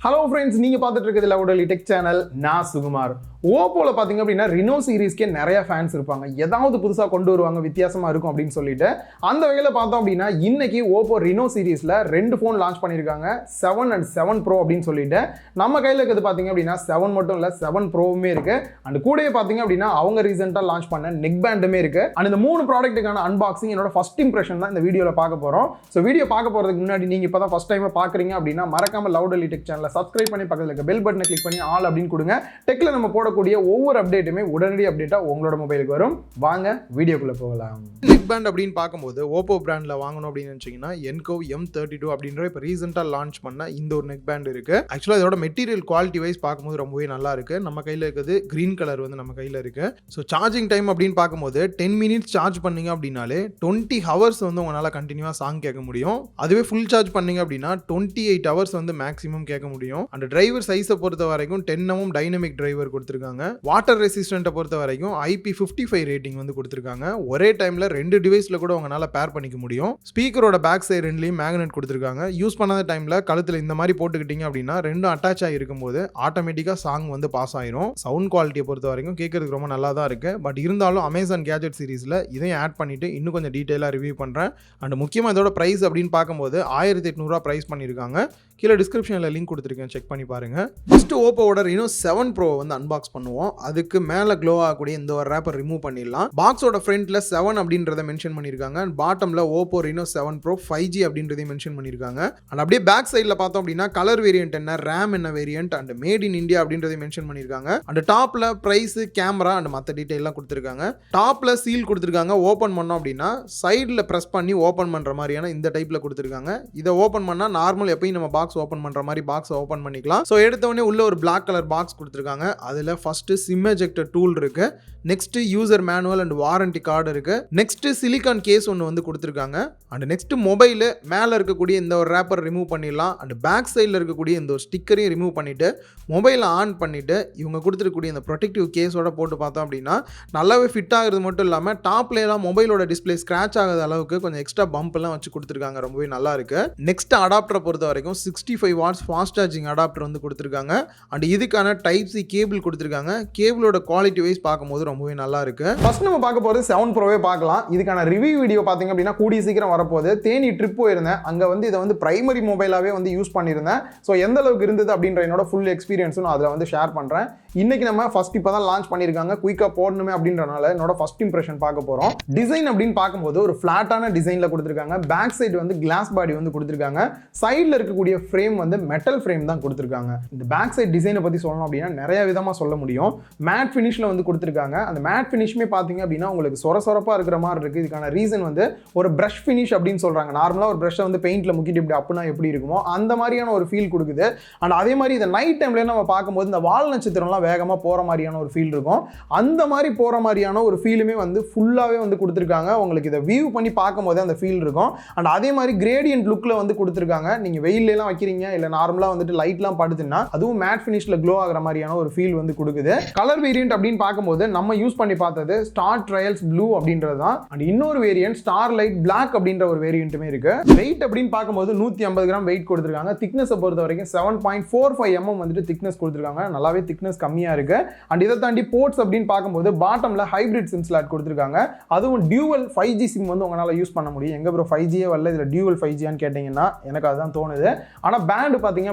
Hello friends, நீங்க பார்த்துட்டு இருக்கிறது லவுடலி டெக் சேனல். நான் சுகுமார். ஓப்போல பாத்தீங்க அப்படின்னா Reno சீரிஸ்க்கே நிறைய ஃபேன்ஸ் இருப்பாங்க. ஏதாவது புதுசா கொண்டு வருவாங்க, வித்தியாசமா இருக்கும் அப்படின்னு சொல்லிட்டு அந்த வகையில பார்த்தோம் அப்படின்னா இன்னைக்கு OPPO Reno சீரிஸ்ல ரெண்டு ஃபோன் லான்ச் பண்ணிருக்காங்க. 7 and 7 Pro அப்படின்னு சொல்லிட்டு நம்ம கையில இருக்குது பாத்தீங்க அப்படின்னா 7 மட்டும் இல்ல 7 Proவுமே இருக்கு. அண்ட் கூடவே பாத்தீங்க அப்படின்னா அவங்க ரீசெண்டா லான்ச் பண்ண நெக் பேண்டுமே இருக்கு. அண்ட் இந்த மூணு ப்ராடக்ட்டுக்கான அன்பாக்சிங் என்னோட ஃபர்ஸ்ட் இம்ப்ரெஷன் தான் இந்த வீடியோல பார்க்க போறோம். ஸோ வீடியோ பார்க்க போறதுக்கு முன்னாடி நீங்க இப்பதான் ஃபர்ஸ்ட் டைம் பாக்குறீங்க அப்படின்னா மறக்காம லவுடலி டெக் சேனலை சப்ஸ்கிரைப் பண்ணி பக்கத்துல இருக்க பெல் பட்டனை கிளிக் பண்ணி ஆல் அப்படின்னு கொடுங்க. டெக்ல நம்ம போடக்கூடிய ஒவ்வொரு அப்டேட்டுமே உடனடி அப்டேட்டா உங்களோட மொபைலுக்கு வரும். வாங்க வீடியோக்குள்ள போகலாம். நெக் பேண்ட் அப்படின்னு பார்க்கும்போது ஓப்போ பிராண்ட்ல வாங்கணும் அப்படின்னு நினைச்சீங்கன்னா என்கோ M32 அப்படின்ற இப்போ ரீசெண்டா லான்ச் பண்ண இந்த ஒரு நெக் பேண்ட் இருக்கு. ஆக்சுவலா இதோட மெட்டீரியல் குவாலிட்டி வைஸ் பார்க்கும்போது ரொம்பவே நல்லா இருக்கு. நம்ம கையில இருக்குது கிரீன் கலர் வந்து நம்ம கையில இருக்கு. ஸோ சார்ஜிங் டைம் அப்படின்னு பார்க்கும்போது 10 மினிட்ஸ் சார்ஜ் பண்ணீங்க அப்படின்னாலே 20 ஹவர்ஸ் வந்து உங்களால கண்டினியூவா சாங் கேட்க முடியும். அதுவே ஃபுல் சார்ஜ் பண்ணீங்க அப்படின்னா 28 ஹவர்ஸ் வந்து மேக்ஸிமம் கேட்க முடியும். அந்த டிரைவர் சைஸை பொறுத்த வரைக்கும் 10mm டைனமிக் டிரைவர் கொடுத்துருக்காங்க. வாட்டர் ரெசிஸ்டன்ட்டை பொறுத்த வரைக்கும் IP55 ரேட்டிங் வந்து கொடுத்துருக்காங்க. ஒரே டைம்ல ரெண்டு டிவைஸ்ல கூட உங்களால பேர் பண்ணிக்க முடியும். ஸ்பீக்கரோட பேக் சைடு ரெண்டுலயும் மேக்னெட் கொடுத்துருக்காங்க. யூஸ் பண்ணாத டைம்ல கழுத்துல இந்த மாதிரி போட்டுக்கிட்டீங்க அப்படின்னா ரெண்டும் அட்டாச் ஆகிருக்கும் போது ஆட்டோமேட்டிக்கா சாங் வந்து பாஸ் ஆயிரும். சவுண்ட் குவாலிட்டியை பொறுத்த வரைக்கும் கேட்கறதுக்கு ரொம்ப நல்லா தான் இருக்கு. பட் இருந்தாலும் அமேசான் கேஜெட் சீரிஸ்ல இதையும் ஆட் பண்ணிட்டு இன்னும் கொஞ்சம் டீடைலா ரிவ்யூ பண்றேன். அண்ட் முக்கியமா இதோட பிரைஸ் அப்படின்னு பார்க்கும்போது 1800 பிரைஸ் பண்ணிருக்காங்க. கீழே டிஸ்கிரிப்ஷன்ல லிங்க் கொடுத்துருக்கேன், செக் பண்ணி பாருங்க. ஃபர்ஸ்ட் ஓப்போவோட Reno7 Pro வந்து அன்பாக்ஸ் பண்ணுவோம். அதுக்கு மேல க்ளோ ஆகக்கூடிய இந்த ஒரு ரேப்பர் ரிமூவ் பண்ணிடலாம். பாக்ஸோட ஃப்ரண்ட்ல 7 அப்படின்றத மென்ஷன் பண்ணிருக்காங்க. And பாட்டம்ல OPPO Reno7 Pro 5G அப்படின்றதையும் மென்ஷன் பண்ணிருக்காங்க. அண்ட் அப்படியே பேக் சைட்ல பார்த்தோம் அப்படின்னா கலர் வேரியன்ட் என்ன, ரேம் என்ன variant and made in India அப்படின்றதையும் மென்ஷன் பண்ணிருக்காங்க. அண்ட் டாப்ல பிரைஸ், கேமரா அண்ட் மற்ற டீடைல்லாம் கொடுத்துருக்காங்க. டாப்ல சீல் கொடுத்துருக்காங்க. ஓப்பன் பண்ணோம் அப்படின்னா சைடில் ப்ரெஸ் பண்ணி ஓப்பன் பண்ற மாதிரியான இந்த டைப்ல கொடுத்துருக்காங்க. இதை ஓப்பன் பண்ணா நார்மல் எப்பயும் நம்ம பாக்ஸ் ஓபன் பண்ற மாதிரி பாக்ஸ் ஓபன் பண்ணிக்கலாம். சோ எடுத்த உடனே உள்ள ஒரு Black கலர் பாக்ஸ் கொடுத்திருக்காங்க. அதுல ஃபர்ஸ்ட் சிம் எஜெக்டர் டூல் இருக்கு. Next user manual and warranty card இருக்கு. நெக்ஸ்ட் சிலிகான் கேஸ் ஒன்று வந்து கொடுத்திருக்காங்க. அண்ட் நெக்ஸ்ட் மொபைல் மேல இருக்கக்கூடிய இந்த ஒரு ரேப்பர் ரிமூவ் பண்ணிடலாம். அண்ட் பேக் சைடில் இருக்கக்கூடிய இந்த ஒரு ஸ்டிக்கரையும் ரிமூவ் பண்ணிட்டு மொபைலை ஆன் பண்ணிட்டு இவங்க கொடுத்துருக்கக்கூடிய இந்த ப்ரொடெக்டிவ் கேஸோட போட்டு பார்த்தோம் அப்படின்னா நல்லாவே ஃபிட் ஆகுறது மட்டும் இல்லாமல் டாப்ல எல்லாம் மொபைலோட டிஸ்பிளே ஸ்கிராச் ஆகாத அளவுக்கு கொஞ்சம் எக்ஸ்ட்ரா பம்ப் எல்லாம் வச்சு கொடுத்துருக்காங்க. ரொம்பவே நல்லா இருக்கு. நெக்ஸ்ட் அடாப்டரை பொறுத்த வரைக்கும் 65 வாட்ஸ் ஃபாஸ்ட் சார்ஜிங் அடாப்டர் வந்து கொடுத்துருக்காங்க. அண்ட் இதுக்கான டைப் சி கேபிள் கொடுத்துருக்காங்க. கேபிளோட குவாலிட்டி வைஸ் பார்க்கும்போது ரொம்பவே நல்லா இருக்கு. ஃபர்ஸ்ட் நம்ம பார்க்க போறது 7 Proவே பார்க்கலாம். இதுக்கான ரிவ்யூ வீடியோ பாத்தீங்க அப்படின்னா கூடிய சீக்கிரம் வரப்போகுது. தேனி ட்ரிப் போயிருந்தேன். அங்க வந்து இதை வந்து பிரைமரி மொபைலாவே வந்து யூஸ் பண்ணியிருந்தேன். ஸோ எந்த அளவுக்கு இருந்தது அப்படின்ற என்னோட ஃபுல் எக்ஸ்பீரியன்ஸும் நான் அதில் வந்து ஷேர் பண்றேன். இன்னைக்கு நம்ம ஃபர்ஸ்ட் இப்போ தான் லான்ச் பண்ணியிருக்காங்க. குயிக்காக போடணுமே அப்படின்றனால என்னோட ஃபர்ஸ்ட் இம்ப்ரெஷன் பார்க்க போறோம். டிசைன் அப்படின்னு பார்க்கும்போது ஒரு ஃபிளாட்டான டிசைன்ல கொடுத்துருக்காங்க. பேக் சைடு வந்து கிளாஸ் பாடி வந்து கொடுத்துருக்காங்க. சைடில் இருக்கக்கூடிய ஃப்ரேம் வந்து மெட்டல் ஃப்ரேம் தான் கொடுத்துருக்காங்க. இந்த பேக் சைடு டிசைனை பத்தி சொல்லணும் அப்படின்னா நிறைய விதமா சொல்ல முடியும். மேட் ஃபினிஷ்ல வந்து கொடுத்துருக்காங்க. அந்த மேட் ஃபினிஷ்மே பாத்தீங்க அப்படின்னா உங்களுக்கு சொரசொரப்பா இருக்கிற மாதிரி இருக்கு. இதுக்கான ரீசன் வந்து ஒரு பிரஷ் ஃபினிஷ் அப்படின்னு சொல்றாங்க. நார்மலா ஒரு பிரஷை வந்து பெயிண்ட்ல முக்கிட்டு இப்படி அப்புனா எப்படி இருக்குமோ அந்த மாதிரியான ஒரு ஃபீல் கொடுக்குது. அண்ட் அதே மாதிரி இந்த நைட் டைம்ல நம்ம பார்க்கும்போது இந்த வால் நட்சத்திரம்லாம் வேகமா போற மாதிரியான ஒரு ஃபீல் இருக்கும். அந்த மாதிரி போற மாதிரியான ஒரு ஃபீலுமே வந்து ஃபுல்லாவே வந்து கொடுத்துருக்காங்க. உங்களுக்கு இதை வியூ பண்ணி பார்க்கும்போது அந்த ஃபீல் இருக்கும். அண்ட் அதே மாதிரி கிரேடியன்ட் லுக்ல வந்து கொடுத்துருக்காங்க. நீங்க வெயில்ல எல்லாம் வைக்கிறீங்க இல்ல நார்மலா வந்துட்டு லைட்லாம் படுத்துன்னா அதுவும் மேட் ஃபினிஷ்ல க்ளோ ஆகிற மாதிரியான ஒரு ஃபீல் வந்து கொடுக்குது. கலர் வேரியன்ட் அப்படின்னு பார்க்கும்போது நம்ம யூஸ் பண்ணி பார்த்தது ஸ்டார் ட்ரையல்ஸ் ப்ளூ அப்படின்றது தான். அண்ட் இன்னொரு வேரியன்ட் ஸ்டார் லைட் பிளாக் அப்படின்ற ஒரு வேரியன்ட்டுமே இருக்கு. வெயிட் அப்படின்னு பார்க்கும்போது 150 கிராம் வெயிட் கொடுத்துருக்காங்க. திக்னஸ் பொறுத்த வரைக்கும் 7.45 mm வந்துட்டு திக்னஸ் கொடுத்துருக்காங்க. நல்லாவே திக்னஸ் கம்மியா இருக்கு. அண்ட் இதை தாண்டி போர்ட்ஸ் அப்படின்னு பார்க்கும்போது பாட்டம்ல ஹைபிரிட் சிம் ஸ்லாட் கொடுத்துருக்காங்க. அதுவும் டியூவல் 5G சிம் வந்து உங்களால யூஸ் பண்ண முடியும். எங்க ப்ரோ 5G வரல இதுல டியூவல் 5Gன்னு கேட்டீங்கன்னா எனக்கு அதுதான் தோணுது. ஆனா பேண்ட் பாத்தீங்க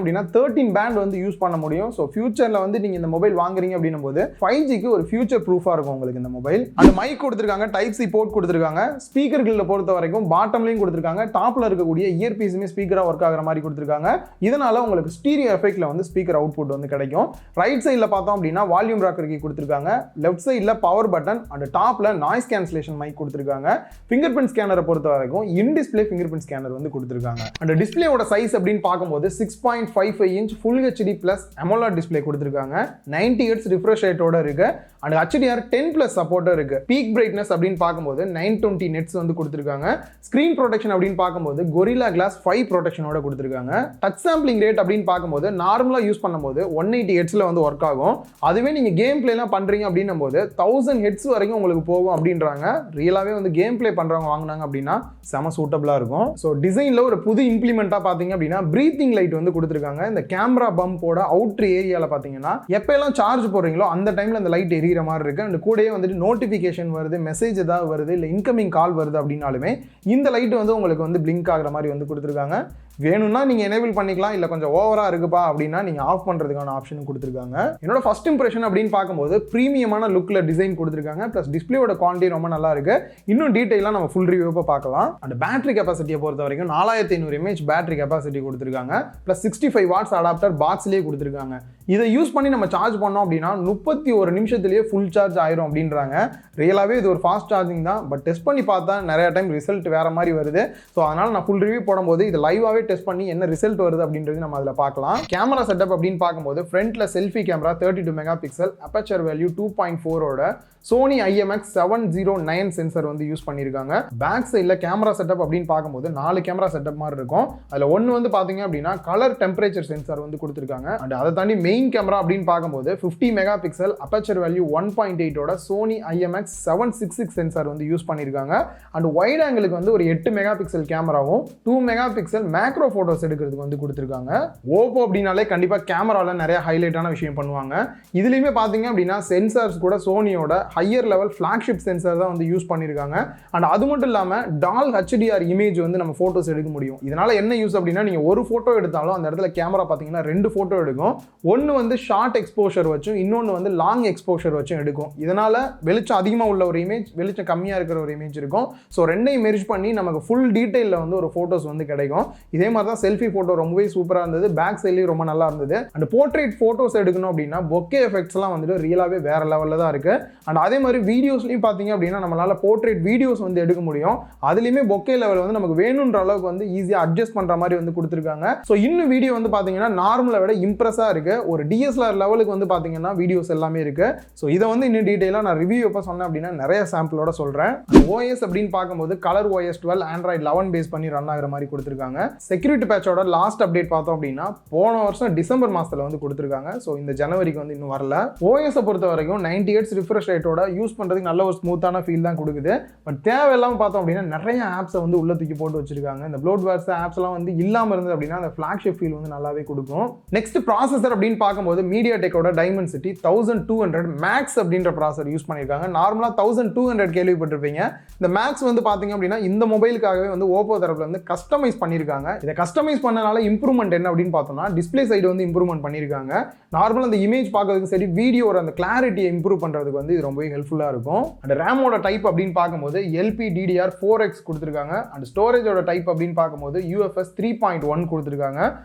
அப்படின்னா 13 பேண்ட் வந்து யூஸ் பண்ண முடியும். ஸோ ஃபியூச்சர்ல வந்து நீங்க இந்த மொபைல் வாங்குறீங்க அப்படின்னும் போது 5Gக்கு ஒரு ஃபியூச்சர் ப்ரூஃபா இருக்கும் உங்களுக்கு இந்த மொபைல். அந்த மைக் கொடுத்துருக்காங்க. டைப் சி போர்ட் கொடுத்துருக்காங்க. ஸ்பீக்கர் கில்ல பொறுத்த வரைக்கும் பாட்டம்லையும் கொடுத்துருக்காங்க. டாப்ல இருக்கக்கூடிய இயர்பீஸுமே ஸ்பீக்கரா ஒர்க் ஆகிற மாதிரி கொடுத்துருக்காங்க. இதனால உங்களுக்கு ஸ்டீரியோ எஃபெக்ட்ல வந்து ஸ்பீக்கர் அவுட்புட் வந்து கிடைக்கும். ரைட் சைட்ல பார்த்தோம் அப்படின்னா வால்யூம் ராக்கர் கீ கொடுத்துருக்காங்க. லெஃப்ட் சைட்ல பவர் பட்டன் அண்ட் டாப்ல நாய்ஸ் கேன்சலேஷன் மைக் கொடுத்துருக்காங்க. ஃபிங்கர் பிரிண்ட் ஸ்கேனரை பொறுத்த வரைக்கும் இன் டிஸ்பிளே ஃபிங்கர் பிரிண்ட் ஸ்கேனர் வந்து கொடுத்துருக்காங்க. அந்த டிஸ்பிளேயோட சைஸ் அப்படின்னு பார்க்கும்போது 6.55 inch full HD plus AMOLED display கொடுத்துருக்காங்க. 90 Hz ரிஃப்ரெஷ் ரேட்டோட இருக்கு. அண்ட் HDR 10+ சப்போர்ட்டர் இருக்கு. பீக் பிரைட்னஸ் அப்படின்னு பார்க்கும்போது 920 nits வந்து கொடுத்துருக்காங்க. ஸ்கிரீன் ப்ரொடெக்ஷன் அப்படின்னு பார்க்கும்போது Gorilla Glass 5 ப்ரொடெக்ஷனோட கொடுத்துருக்காங்க. டச் சாம்பிளிங் ரேட் அப்படின்னு பார்க்கும்போது நார்மலா யூஸ் பண்ணும்போது 180 Hzல வந்து ஒர்க் ஆகும். அதுவே நீங்க கேம் பிளேலாம் பண்றீங்க அப்படின்னும் போது 1000 Hz வரைக்கும் உங்களுக்கு போகும் அப்படின்றாங்க. ரியலாவே வந்து கேம் பிளே பண்றவங்க வாங்கினாங்க அப்படின்னா செம சூட்டபிளா இருக்கும். ஸோ டிசைன்ல ஒரு புது இம்ப்ளிமெண்டா பாத்தீங்க அப்படின்னா பிரீத் பிரீத்திங் லைட் வந்து கொடுத்துருக்காங்க. இந்த கேமரா பம்போட அவுட்டர் ஏரியால பாத்தீங்கன்னா எப்பெல்லாம் சார்ஜ் போடுறீங்களோ அந்த டைம்ல அந்த லைட் எரியிற மாதிரி இருக்கு. அண்ட் கூடயே வந்துட்டு நோட்டிபிகேஷன் வருது, மெசேஜ் ஏதாவது வருது, இல்லை இன்கமிங் கால் வருது அப்படின்னாலுமே இந்த லைட் வந்து உங்களுக்கு வந்து பிளிங்க் ஆகுற மாதிரி வந்து கொடுத்துருக்காங்க. வேணும்னா நீங்க எனேபிள் பண்ணிக்கலாம், இல்ல கொஞ்சம் ஓவரா இருக்குப்பா அப்படின்னா நீங்க ஆஃப் பண்றதுக்கான ஆப்ஷனும் கொடுத்துருக்காங்க. என்னோட ஃபர்ஸ்ட் இம்ப்ரெஷன் அப்படின்னு பார்க்கும்போது பிரீமியமான லுக்ல டிசைன் கொடுத்துருக்காங்க. பிளஸ் டிஸ்பிளேயோட குவாலிட்டி ரொம்ப நல்லா இருக்கு. இன்னும் டீடைலா நம்ம ஃபுல் ரிவ்யூ பார்க்கலாம். அந்த பேட்டரி கெபாசிட்டியை பொறுத்த வரைக்கும் 4500 mAh பேட்டரி கெபாசிட்டி கொடுத்துருக்காங்க. பிளஸ் 65 வாட்ஸ் அடாப்டர் பாக்ஸ்லேயே கொடுத்துருக்காங்க. இதை யூஸ் பண்ணி நம்ம சார்ஜ் பண்ணோம் அப்படின்னா 31 நிமிஷத்துலேயே ஃபுல் சார்ஜ் ஆயிரும் அப்படின்றாங்க. ரியலாகவே இது ஒரு ஃபாஸ்ட் சார்ஜிங் தான். பட் டெஸ்ட் பண்ணி பார்த்தா நிறைய டைம் ரிசல்ட் வேற மாதிரி வருது. ஸோ அதனால் நான் ஃபுல் ரிவ்யூ போடும்போது இது லைவாகவே டெஸ்ட் பண்ணி என்ன ரிசல்ட் வருது அப்படின்றது நம்ம அதில் பார்க்கலாம். கேமரா செட்டப் அப்படின்னு பார்க்கும்போது ஃப்ரண்ட்ல selfie camera 32 mega pixel, aperture value 2.4ஓட Sony IMX709 சென்சர் வந்து யூஸ் பண்ணியிருக்காங்க. பேக் சைடில் கேமரா செட்டப் அப்படின்னு பார்க்கும்போது 4 கேமரா செட்டப் மாதிரி இருக்கும். அதில் ஒன்று வந்து பார்த்தீங்க அப்படின்னா கலர் டெம்பரேச்சர் சென்சார் வந்து கொடுத்துருக்காங்க. அண்ட் அதை தாண்டி மெயின் கேமரா அப்படின்னு பார்க்கும்போது 50 மெகா பிக்சல், அப்பச்சர் வேல்யூ 1.8ஓட Sony IMX766 சென்சார் வந்து யூஸ் பண்ணியிருக்காங்க. அண்ட் வைட் ஆங்கிளுக்கு வந்து ஒரு 8 மெகா பிக்சல் கேமராவும் 2 மெகா பிக்சல் மேக்ரோ ஃபோட்டோஸ் எடுக்கிறதுக்கு வந்து கொடுத்துருக்காங்க. ஓப்போ அப்படின்னாலே கண்டிப்பாக கேமராவில் நிறைய ஹைலைட்டான விஷயம் பண்ணுவாங்க. இதுலேயுமே பார்த்தீங்க அப்படின்னா சென்சார்ஸ் கூட சோனியோட ஹையர் லெவல் ஃபிளாக்ஷிப் சென்சார் தான் வந்து யூஸ் பண்ணியிருக்காங்க. அண்ட் அது மட்டும் இல்லாமல் டால் HDR இமேஜ் வந்து நம்ம ஃபோட்டோஸ் எடுக்க முடியும். இதனால என்ன யூஸ் அப்படின்னா நீங்கள் ஒரு ஃபோட்டோ எடுத்தாலும் அந்த இடத்துல கேமரா பார்த்தீங்கன்னா 2 ஃபோட்டோ எடுக்கும். ஒன்று வந்து ஷார்ட் எக்ஸ்போஷர் வச்சும் இன்னொன்று வந்து லாங் எக்ஸ்போஷர் வச்சும் எடுக்கும். இதனால வெளிச்சம் அதிகமாக உள்ள ஒரு இமேஜ், வெளிச்சம் கம்மியாக இருக்கிற ஒரு இமேஜ் இருக்கும். ஸோ ரெண்டையும் மெர்ஜ் பண்ணி நமக்கு ஃபுல் டீட்டெயிலில் வந்து ஒரு ஃபோட்டோஸ் வந்து கிடைக்கும். இதே மாதிரி தான் செல்ஃபி ஃபோட்டோ ரொம்பவே சூப்பராக இருந்தது. பேக் சைட்லேயும் ரொம்ப நல்லா இருந்தது. அண்ட் போர்ட்ரேட் ஃபோட்டோஸ் எடுக்கணும் அப்படின்னா பொக்கே எஃபெக்ட்ஸ்லாம் வந்துட்டு ரியலாகவே வேற லெவலில் தான் இருக்கு. அண்ட் அதே மாதிரி வீடியோஸ்லையும் பார்த்தீங்க அப்படின்னா நம்மளால போர்ட்ரேட் வீடியோஸ் வந்து எடுக்க முடியும். அதுலேயுமே பொக்கே லெவல் வந்து நமக்கு வேணுன்ற அளவுக்கு வந்து ஈஸியாக அட்ஜஸ்ட் பண்ணுற மாதிரி வந்து கொடுத்துருக்காங்க. ஸோ இன்னும் வீடியோ வந்து பார்த்தீங்கன்னா நார்மலை விட இம்ப்ரெஸ்ஸாக இருக்கு. ஒரு DSLR லெவலுக்கு வந்து பார்த்தீங்கன்னா வீடியோஸ் எல்லாமே இருக்கு. ஸோ இதை வந்து இன்னும் டீட்டெயிலாக நான் ரிவ்யூ எப்போ சொன்னேன் அப்படின்னா நிறைய சாம்பிளோட சொல்கிறேன். OS அப்படின்னு பார்க்கும்போது கலர் OS 12 Android 11 பேஸ் பண்ணி ரன் ஆகிற மாதிரி கொடுத்துருக்காங்க. செக்யூரிட்டி பேட்சோட லாஸ்ட் அப்டேட் பார்த்தோம் அப்படின்னா போன வருஷம் டிசம்பர் மாதத்தில் வந்து கொடுத்துருக்காங்க. ஸோ இந்த ஜனவரிக்கு வந்து இன்னும் வரல. OS பொறுத்த வரைக்கும் 90 Hz ரிஃப்ரெஷ் ரேட்டோட யூஸ் பண்ணுறதுக்கு நல்ல ஒரு ஸ்மூத்தான ஃபீல் தான் கொடுக்குது. பட் தேவையில்லாமல் பார்த்தோம் அப்படின்னா நிறைய ஆப்ஸை வந்து உள்ள தூக்கி போட்டு வச்சிருக்காங்க. இந்த ப்ளோட்வேர்ஸ் ஆப்ஸ்லாம் வந்து இல்லாமல் இருந்தது அப்படின்னா அந்த ஃபிளாக்ஷிப் ஃபீல் வந்து நல்லாவே கொடுக்கும். நெக்ஸ்ட் ப்ராசஸர் அப்படின்னு பார்க்கும்போது மீடியாடெக்கோட டைமென்சிட்டி 1200 MAX அப்படின்ற ப்ராசஸர் யூஸ் பண்ணியிருக்காங்க. நார்மலாக 1200 கேள்விப்பட்டிருப்பீங்க. இந்த MAX வந்து பார்த்தீங்க அப்படின்னா இந்த மொபைலுக்காகவே வந்து ஓப்போ தரப்புல வந்து கஸ்டமைஸ் பண்ணியிருக்காங்க. இதை கஸ்டமைஸ் பண்ணனால இம்ப்ரூவ்மெண்ட் என்ன அப்படின்னு பார்த்தோம்னா டிஸ்பிளே சைடு வந்து இம்ப்ரூவ்மெண்ட் பண்ணியிருக்காங்க. நார்மலாக அந்த இமேஜ் பார்க்கறதுக்கு சரி, வீடியோட அந்த கிளாரிட்டியை இம்ப்ரூவ் பண்ணுறதுக்கு வந்து இது ரொம்பவே ஹெல்ப்ஃபுல்லாக இருக்கும். அண்ட் ரேமோட டைப் அப்படின்னு பார்க்கும்போது LPDDR4X கொடுத்துருக்காங்க. அண்ட் ஸ்டோரேஜோட டைப் அப்படின்னு பார்க்கும்போது UFS 3.1 கொடுத்துருக்காங்க.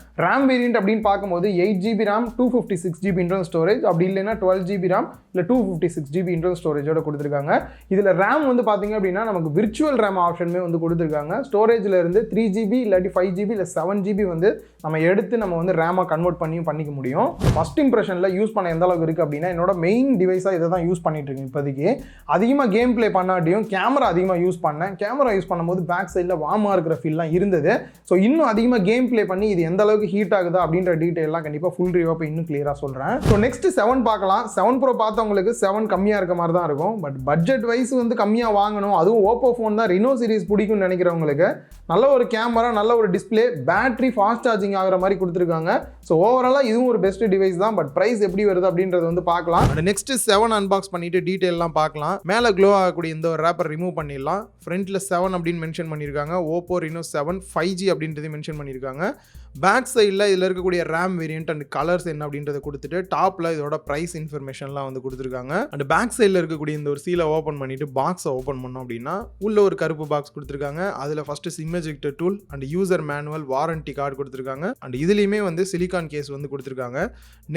ரேம் வேரியன்ட் அப்படின்னு பார்க்கும்போது 8GB RAM 256GB internal storage, அப்படி இல்லைன்னா 12GB RAM இல்லை 256GB இன்டர்னல் ஸ்டோரேஜோட கொடுத்துருக்காங்க. இதில் ரேம் வந்து பார்த்தீங்க அப்படின்னா நமக்கு விர்ச்சுவல் ரேம் ஆப்ஷனுமே வந்து கொடுத்துருக்காங்க. ஸ்டோரேஜில் இருந்து 3GB இல்லாட்டி 5GB இல்லை 7GB வந்து நம்ம எடுத்து நம்ம வந்து ரேமாக கன்வெர்ட் பண்ணிக்க முடியும். ஃபர்ஸ்ட் இம்ப்ரெஷனில் யூஸ் பண்ண எந்த அளவுக்கு இருக்குது அப்படின்னா என்னோட மெயின் டிவைஸாக இதை தான் யூஸ் பண்ணிட்டு இருக்கேன் இப்போதைக்கு. அதிகமாக கேம் பிளே பண்ணாட்டியும் கேமரா அதிகமாக யூஸ் பண்ணேன். கேமரா யூஸ் பண்ணும்போது பேக் சைடில் வார்மாக இருக்கிற ஃபீல்லாம் இருந்தது. ஸோ இன்னும் அதிகமாக கேம் பிளே பண்ணி இது எந்த அளவுக்கு ஹீட் ஆகுதா அப்படின்ற டீட்டெயிலாம் கண்டிப்பாக ஃபுல் ரிவ்யூ இப்போ இன்னும் கிளியராக சொல்கிறேன். ஸோ நெக்ஸ்ட் 7 பார்க்கலாம். 7 Pro பார்த்தவங்களுக்கு 7 கம்மியாக இருக்க மாதிரி தான் இருக்கும். பட் பட்ஜெட் வைஸ் வந்து கம்மியாக வாங்கணும், அதுவும் ஓப்போ ஃபோன் தான் Reno சீரிஸ் பிடிக்கும்னு நினைக்கிறவங்களுக்கு நல்ல ஒரு கேமரா, நல்ல ஒரு டிஸ்பிளே, பேட்டரி ஃபாஸ்ட் சார்ஜிங் ஆகிற மாதிரி கொடுத்துருக்காங்க. ஸோ ஓவராலாக இதுவும் ஒரு பெஸ்ட் டிவைஸ் தான். பட் ப்ரைஸ் எப்படி வருது அப்படின்றது வந்து பார்க்கலாம். நெக்ஸ்ட் 7 அன்பாக்ஸ் பண்ணிட்டு டீட்டெயிலாம் பார்க்கலாம். மேலே க்ளோ ஆகக்கூடிய இந்த ஒரு ரேப்பர் ரிமூவ் பண்ணிடலாம். ஃப்ரண்ட்ல 7 அப்படின்னு மென்ஷன் பண்ணியிருக்காங்க. OPPO Reno7 5G அப்படின்றது மென்ஷன் பண்ணியிருக்காங்க. பேக் சைடில் இதில் இருக்கக்கூடிய ரேம் வேரியன்ட் அண்ட் கலர்ஸ் என்ன அப்படின்றத கொடுத்துட்டு டாப்பில் இதோட ப்ரைஸ் இன்ஃபர்மேஷன்லாம் வந்து கொடுத்துருக்காங்க. அண்ட் பேக் சைடில் இருக்கக்கூடிய இந்த ஒரு சீலை ஓப்பன் பண்ணிட்டு பாக்ஸை ஓப்பன் பண்ணோம் அப்படின்னா உள்ள ஒரு கருப்பு பாக்ஸ் கொடுத்துருக்காங்க. அதில் first sim ejector tool and user manual, warranty card கொடுத்துருக்காங்க. அண்ட் இதுலேயுமே வந்து சிலிகான் கேஸ் வந்து கொடுத்துருக்காங்க.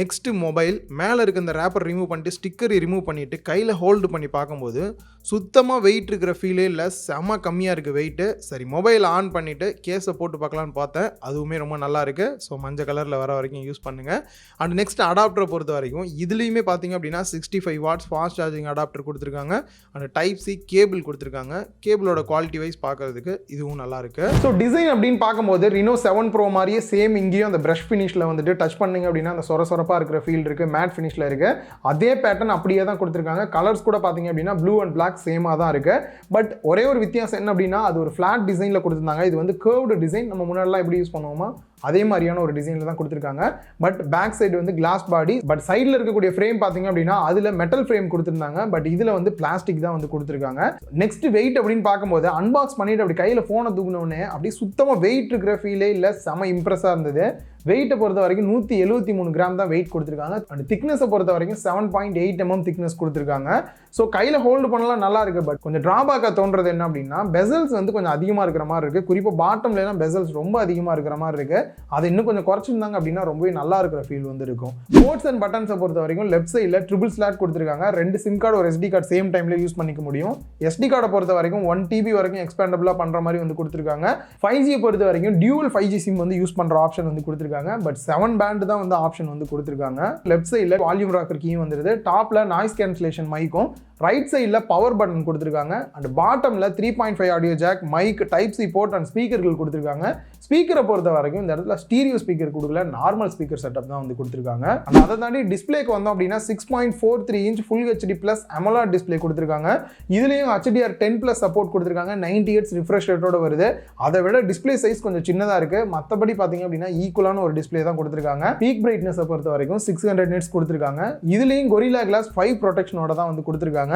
நெக்ஸ்ட் மொபைல் மேலே இருக்க இந்த ரேப்பர் ரிமூவ் பண்ணிட்டு ஸ்டிக்கர் ரிமூவ் பண்ணிட்டு கையில் ஹோல்டு பண்ணி பார்க்கும்போது சுத்தமாக வெயிட் இருக்கிற ஃபீலே இல்லை, செம கம்மியாக இருக்குது வெயிட்டு. சரி, மொபைல் ஆன் பண்ணிவிட்டு கேஸை போட்டு பார்க்கலான்னு பார்த்தேன். அதுவுமே ரொம்ப நல்லா இருக்கு. ஸோ மஞ்சள் கலரில் வர வரைக்கும் யூஸ் பண்ணுங்க. அண்ட் நெக்ஸ்ட் அடாப்டரை பொறுத்த வரைக்கும் இதுலேயுமே பார்த்தீங்க அப்படின்னா 65 வாட்ஸ் ஃபாஸ்ட் சார்ஜிங் அடாப்டர் கொடுத்துருக்காங்க. அண்ட் டைப் சி கேபிள் கொடுத்துருக்காங்க. கேபிளோட குவாலிட்டி வைஸ் பார்க்கறதுக்கு இதுவும் நல்லா இருக்கு. ஸோ டிசைன் அப்படின்னு பார்க்கும்போது Reno7 Pro மாதிரியே சேம் இங்கேயும் அந்த பிரஷ் ஃபினிஷில் வந்துட்டு டச் பண்ணிங்க அப்படின்னா அந்த சொரசொரப்பாக இருக்கிற ஃபீல் இருக்கு, மேட் ஃபினிஷில் இருக்கு. அதே பேட்டர்ன் அப்படியே தான் கொடுத்துருக்காங்க. கலர்ஸ் கூட பார்த்தீங்க அப்படின்னா ப்ளூ அண்ட் பிளாக் சேமாக தான் இருக்கு. பட் ஒரே ஒரு வித்தியாசம் என்ன அப்படின்னா அது ஒரு ஃபிளாட் டிசைனில் கொடுத்துருந்தாங்க. இது வந்து கர்வ்டு டிசைன். நம்ம முன்னாடிலாம் எப்படி யூஸ் பண்ணுவோமா அதே மாதிரியான ஒரு டிசைனில் தான் கொடுத்துருக்காங்க. பட் பேக் சைடு வந்து கிளாஸ் பாடி, பட் சைடில் இருக்கக்கூடிய ஃப்ரேம் பார்த்தீங்க அப்படின்னா அதில் மெட்டல் ஃப்ரேம் கொடுத்துருந்தாங்க. பட் இதில் வந்து பிளாஸ்டிக் தான் வந்து கொடுத்துருக்காங்க. நெக்ஸ்ட் வெயிட் அப்படின்னு பார்க்கும்போது அன்பாக்ஸ் பண்ணிட்டு அப்படி கையில் ஃபோனை தூக்கினோடனே அப்படி சுத்தமாக வெயிட் இருக்கிற ஃபீலே இல்லை, செம இம்ப்ரெஸ்ஸாக இருந்தது. வெயிட்டை பொறுத்த வரைக்கும் 173 கிராம் தான் வெயிட் கொடுத்துருக்காங்க. அண்ட் திக்னஸை பொறுத்த வரைக்கும் 7.8 mm திக்னஸ் கொடுத்துருக்காங்க. ஸோ கையில் ஹோல்டு பண்ணலாம் நல்லா இருக்குது. பட் கொஞ்சம் ட்ராபேக்காக தோன்றது என்ன அப்படின்னா பெசல்ஸ் வந்து கொஞ்சம் அதிகமாக இருக்கிற மாதிரி இருக்குது. குறிப்பாக பாட்டம்லாம் பெசல்ஸ் ரொம்ப அதிகமாக இருக்கிற மாதிரி இருக்குது. அதை இன்னும் கொஞ்சம் குறைச்சிருந்தாங்க அப்படின்னா ரொம்பவே நல்லா இருக்கிற ஃபீல் வந்து இருக்கும். போர்ட்ஸ் அண்ட் பட்டன்ஸை பொறுத்த வரைக்கும் லெஃப்ட் சைடில் ட்ரிபிள் ஸ்லாட் கொடுத்துருக்காங்க. 2 சிம் கார்டு ஒரு SD கார்டு சேம் டைமில் யூஸ் பண்ணிக்க முடியும். SD கார்டை பொறுத்த வரைக்கும் 1 TB வரைக்கும் எக்ஸ்பேண்டபிளாக பண்ணுற மாதிரி வந்து கொடுத்துருக்காங்க. 5G பொறுத்த வரைக்கும் டியூவல் 5G சிம் வந்து யூஸ் பண்ணுற ஆப்ஷன் வந்து கொடுத்துருக்காங்க. பட் 7 பேண்ட் தான் வந்து ஆப்ஷன் வந்து கொடுத்துருக்காங்க. லெஃப்ட் சைடில் வால்யூம் ராக்கர் கீயும் வந்துருது. டாப்ல நாய்ஸ் கேன்சலேஷன் மைக்கும், ரைட் சைடில் பவர் பட்டன் கொடுத்துருக்காங்க. அண்ட் பாட்டமில் 3.5 audio jack, mic, type C port and ஸ்பீக்கர்கள் கொடுத்துருக்காங்க. ஸ்பீக்கரை பொறுத்த வரைக்கும் இந்த இடத்துல ஸ்டீரியோ ஸ்பீக்கர் கொடுக்கல, நார்மல் ஸ்பீக்கர் செட்டப் தான் வந்து கொடுத்துருக்காங்க. அண்ட் அதை தாண்டி டிஸ்பிளேக்கு வந்தோம் அப்படின்னா 6.43 inch full HD plus AMOLED display கொடுத்துருக்காங்க. இதுலேயும் HDR10+ சப்போர்ட் கொடுத்துருக்காங்க. 90 Hz ரிஃப்ரெஷ் ரேட்டோட வருது. அதை விட டிஸ்பிளே சைஸ் கொஞ்சம் சின்னதாக இருக்குது. மற்றபடி பார்த்தீங்க அப்படின்னா ஈக்குவலான ஒரு டிஸ்பிளே தான் கொடுத்துருக்காங்க. பீக் பிரைட்னஸை பொறுத்த வரைக்கும் 600 nits கொடுத்துருக்காங்க. இதுலேயும் கொரில்லா கிளாஸ் 5 ப்ரொடெக்ஷனோட தான் வந்து கொடுத்துருக்காங்க.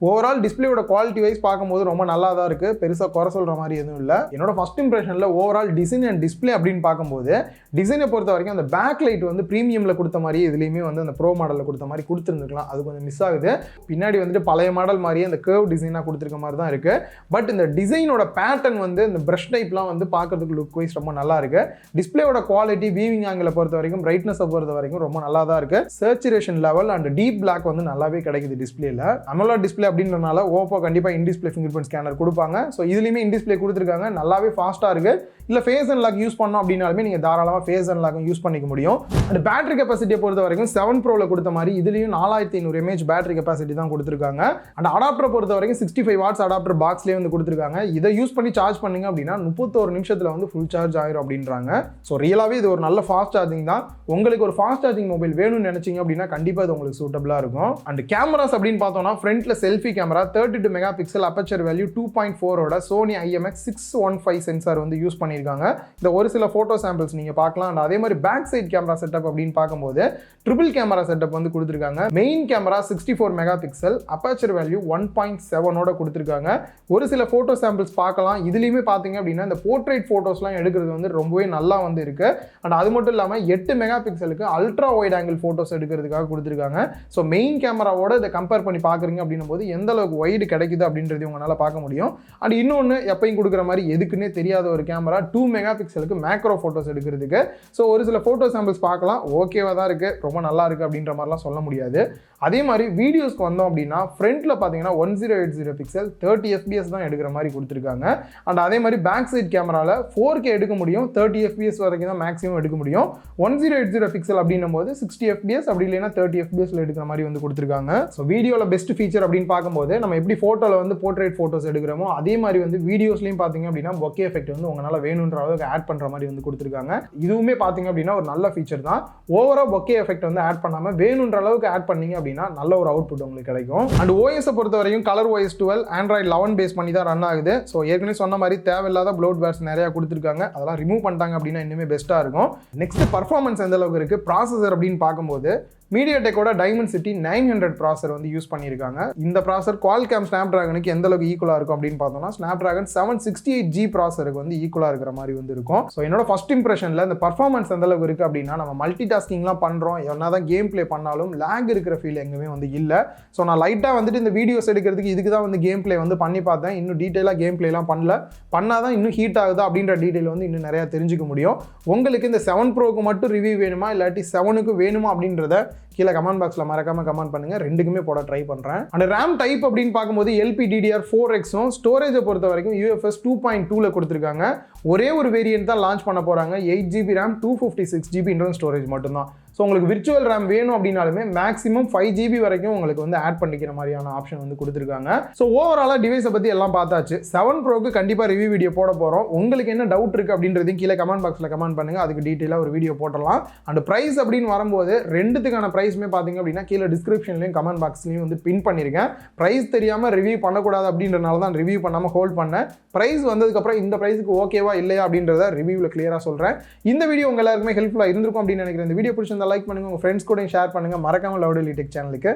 ஓவரால் டிஸ்பிளேயோட குவாலிட்டி வைஸ் பார்க்கும்போது ரொம்ப நல்லா தான் இருக்கு. பெருசா குறை சொல்ற மாதிரி எதுவும் இல்லை. என்னோட ஃபர்ஸ்ட் இம்ப்ரெஷன்ல ஓவரால் டிசைன் அண்ட் டிஸ்பிளே அப்படின்னு பார்க்கும்போது டிசைனை பொறுத்த வரைக்கும் அந்த பேக் லைட் வந்து பிரீமியம்ல கொடுத்த மாதிரி இதுலயுமே வந்து அந்த ப்ரோ மாடல்ல கொடுத்த மாதிரி கொடுத்துருந்துருக்கலாம். அது கொஞ்சம் மிஸ் ஆகுது. பின்னாடி வந்துட்டு பழைய மாடல் மாதிரியே அந்த கர்வ் டிசைனா கொடுத்துருக்க மாதிரி தான் இருக்கு. பட் இந்த டிசைனோட பேட்டர்ன் வந்து இந்த பிரஷ் டைப்லாம் வந்து பார்க்கறதுக்கு லுக் வைஸ் ரொம்ப நல்லா இருக்கு. டிஸ்பிளேயோட குவாலிட்டி, வீவிங் ஆங்கிளை பொறுத்த வரைக்கும், பிரைட்னஸை பொறுத்த வரைக்கும் ரொம்ப நல்லா தான் இருக்கு. Saturation level and deep black வந்து நல்லாவே கிடைக்குது டிஸ்பிளேல. AMOLED டிஸ்பிளே அப்படின்றனால ஓப்போ கண்டிப்பாக in display finger print கொடுப்பாங்க. ஸோ இதுலேயுமே இன் டிஸ்பிளே கொடுத்துருக்காங்க. நல்லாவே ஃபாஸ்ட்டாக இருக்கு. இல்லை ஃபேஸ் அண்ட் லாக் யூஸ் பண்ணோம் அப்படின்னாலுமே நீங்கள் தாராளமாக ஃபேஸ் அண்ட் லாக் யூஸ் பண்ணிக்க முடியும். அண்ட் பேட்டரி கெப்பாசிட்டியை பொறுத்த வரைக்கும் 7 Proல கொடுத்த மாதிரி இதுலேயும் 4500 mAh பேட்டரி கெப்பாசிட்டி தான் கொடுத்துருக்காங்க. அண்ட் அடாப்டரை பொறுத்த வரைக்கும் 65 watts அடாப்டர் பாக்ஸ்லேயே வந்து கொடுத்துருக்காங்க. இதை யூஸ் பண்ணி சார்ஜ் பண்ணிங்க அப்படின்னா 31 நிமிஷத்தில் வந்து ஃபுல் சார்ஜ் ஆயிரும் அப்படின்றாங்க. ஸோ ரியலாகவே இது ஒரு நல்ல ஃபாஸ்ட் சார்ஜிங் தான். உங்களுக்கு ஒரு ஃபாஸ்ட் சார்ஜிங் மொபைல் வேணும்னு நினைச்சிங்க அப்படின்னா கண்டிப்பாக இது உங்களுக்கு சூட்டபிளாக இருக்கும். அண்ட் கேமராஸ் அப்படின்னு பார்த்தோம்னா ஃப்ரண்ட்ல selfie camera 32 megapixel aperture value 2.4ஓட Sony IMX766 சென்சார் வந்து யூஸ் பண்ணியிருக்காங்க. இந்த ஒரு சில போட்டோ சாம்பிள்ஸ் நீங்க பார்க்கலாம். அண்ட் அதே மாதிரி பேக் சைட் கேமரா செட்டப் அப்படின்னு பார்க்கும்போது ட்ரிபிள் கேமரா செட்டப் வந்து கொடுத்துருக்காங்க. Main camera 64 megapixel, aperture value 1.7ஓட கொடுத்துருக்காங்க. ஒரு சில போட்டோ சாம்பிள்ஸ் பார்க்கலாம். இதுலயுமே பார்த்தீங்க அப்படின்னா இந்த போர்ட்ரேட் போட்டோஸ்லாம் எடுக்கிறது வந்து ரொம்பவே நல்லா வந்து இருக்கு. அண்ட் அது மட்டும் இல்லாமல் 8 மெகாபிக்சலுக்கு அல்ட்ரா வைட் ஆங்கிள் போட்டோஸ் எடுக்கிறதுக்காக கொடுத்துருக்காங்க. ஸோ மெயின் கேமராவோட இதை கம்பேர் பண்ணி பார்க்குறீங்க அப்படின்னும் போது எந்த அளவுக்கு வைடு கிடைக்குது அப்படின்றது உங்களால் பார்க்க முடியும். அண்ட் இன்னொன்று எப்பயும் கொடுக்குற மாதிரி எதுக்குன்னே தெரியாத ஒரு கேமரா 2 மெகாபிக்சலுக்கு மேக்ரோ ஃபோட்டோஸ் எடுக்கிறதுக்கு. ஸோ ஒரு சில ஃபோட்டோ சாம்பிள்ஸ் பார்க்கலாம், ஓகேவா தான் இருக்குது, ரொம்ப நல்லா இருக்குது அப்படின்ற மாதிரிலாம் சொல்ல முடியாது. அதே மாதிரி வீடியோஸ்க்கு வந்தோம் அப்படின்னா ஃப்ரண்ட்டில் பார்த்தீங்கன்னா 1080 பிக்சல் 30 fps தான் எடுக்கிற மாதிரி கொடுத்துருக்காங்க. அண்ட் அதே மாதிரி பேக் சைட் கேமராவில் 4K எடுக்க முடியும், 30 fps வரைக்கும் தான் மேக்ஸிமம் எடுக்க முடியும். 1080 பிக்சல் அப்படின்னும் போது 60 fps அப்படி இல்லைன்னா 30 fpsல எடுக்கிற மாதிரி வந்து கொடுத்துருக்காங்க. ஸோ வீடியோவில் பெஸ்ட் ஃபீச்சர் அப்படின்னு பார்க்கும்போது நம்ம எப்படி ஃபோட்டோவில் வந்து போர்ட்ரேட் ஃபோட்டோஸ் எடுக்கிறோமோ அதே மாதிரி வந்து வீடியோஸ்லையும் பார்த்தீங்க அப்படின்னா பொக்கே எஃபெக்ட் வந்து உங்களால் வேணுன்ற அளவுக்கு ஆட் பண்ணுற மாதிரி வந்து கொடுத்துருக்காங்க. இதுவுமே பார்த்தீங்க அப்படின்னா ஒரு நல்ல ஃபீச்சர் தான். ஓவராக பொக்கே எஃபெக்ட் வந்து ஆட் பண்ணாமல் வேணுன்ற அளவுக்கு ஆட் பண்ணீங்க அப்படின்னா நல்ல ஒரு அவுட்புட் உங்களுக்கு கிடைக்கும். அண்ட் ஓஎஸை பொறுத்த வரைக்கும் கலர் OS 12 Android 11 பேஸ் பண்ணி தான் ரன் ஆகுது. ஸோ ஏற்கனவே சொன்ன மாதிரி தேவையில்லாத ப்ளோட்வேர்ஸ் நிறையா கொடுத்துருக்காங்க. அதெல்லாம் ரிமூவ் பண்ணிட்டாங்க அப்படின்னா இன்னுமே பெஸ்ட்டாக இருக்கும். நெக்ஸ்ட் பர்ஃபார்மன்ஸ் எந்த அளவுக்கு இருக்குது ப்ராசஸர் அப்படின்னு பார்க்கும்போது MediaTekோட Dimensity 900 ப்ராசர் வந்து யூஸ் பண்ணியிருக்காங்க. இந்த ப்ராசர் Qualcomm Snapdragonக்கு எந்த அளவுக்கு ஈக்குவலாக இருக்கும் அப்படின்னு பார்த்தோம்னா Snapdragon 768G ப்ராசருக்கு வந்து ஈக்குவலாக இருக்கிற மாதிரி வந்து இருக்கும். ஸோ என்னோட ஃபர்ஸ்ட் இம்ப்ரெஷனில் இந்த பர்ஃபார்மன்ஸ் எந்த அளவுக்கு இருக்குது அப்படின்னா நம்ம மல்டி டாஸ்கிங்லாம் பண்ணுறோம், என்ன தான் கேம் பிளே பண்ணாலும் லேக் இருக்கிற ஃபீல் எங்குமே வந்து இல்லை. ஸோ நான் லைட்டாக வந்துட்டு இந்த வீடியோஸ் எடுக்கிறதுக்கு இதுக்கு தான் வந்து கேம் பிளே வந்து பண்ணி பார்த்தேன். இன்னும் டீட்டெயிலாக கேம் பிளேலாம் பண்ணால் தான் இன்னும் ஹீட் ஆகுதா அப்படின்ற டீட்டெயில் வந்து இன்னும் நிறையா தெரிஞ்சுக்க முடியும். உங்களுக்கு இந்த 7 Proக்கு மட்டும் ரிவ்யூ வேணுமா இல்லாட்டி 7க்கு வேணுமா அப்படின்றத கீழே கமெண்ட் பாக்ஸில் மறக்காம கமெண்ட் பண்ணுங்க. ரெண்டுக்குமே போட ட்ரை பண்ணுறேன். அண்ட் ரேம் டைப் அப்படின்னு பார்க்கும்போது LPDDR4Xும் ஸ்டோரேஜை பொறுத்த வரைக்கும் UFS 2.2ல கொடுத்துருக்காங்க. ஒரே ஒரு வேரியன்ட் தான் லான்ச் பண்ண போகிறாங்க. 8GB RAM 256GB internal storage மட்டும்தான். ஸோ உங்களுக்கு விர்ச்சுவல் ரேம் வேணும் அப்படின்னாலுமே மேக்ஸிமம் 5GB வரைக்கும் உங்களுக்கு வந்து ஆட் பண்ணிக்கிற மாதிரியான ஆப்ஷன் வந்து கொடுத்துருக்காங்க. ஸோ ஓவராலாக டிவைஸை பற்றி எல்லாம் பார்த்தாச்சு. 7 ப்ரோக்கு கண்டிப்பாக ரிவ்யூ வீடியோ போட போகிறோம். உங்களுக்கு என்ன டவுட் இருக்குது அப்படின்றதையும் கீழே கமெண்ட் பாக்ஸில் கமெண்ட் பண்ணுங்கள். அதுக்கு டீட்டெயிலாக ஒரு வீடியோ போட்டலாம். அண்ட் ப்ரைஸ் அப்படின்னு வரும்போது ரெண்டுத்துக்கான ப்ரைஸுமே பார்த்தீங்க அப்படின்னா கீழே டிஸ்கிரிப்ஷன்லையும் கமெண்ட் பாக்ஸ்லையும் வந்து பின் பண்ணியிருக்கேன். ப்ரைஸ் தெரியாமல் ரிவ்யூ பண்ணக்கூடாது அப்படின்றனால தான் ரிவ்யூ பண்ணாமல் ஹோல்ட் பண்ணேன். ப்ரைஸ் வந்ததுக்கப்புறம் இந்த ப்ரைஸுக்கு ஓகேவா இல்லையா அப்படின்றத ரிவ்யூவில் கிளியராக சொல்கிறேன். இந்த வீடியோ உங்கள் எல்லாருக்குமே ஹெல்ப்ஃபுல்லாக இருந்திருக்கும் அப்படின்னு நினைக்கிறேன். இந்த வீடியோ பிடிச்சிருந்தா லைக் பண்ணுங்கள், உங்கள் ஃப்ரெண்ட்ஸ் கூட ஷேர் பண்ணுங்கள். மறக்காமல் லவுட் எலி டெக் சேனலுக்கு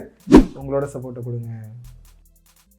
உங்களோட சப்போர்ட்டை கொடுங்க.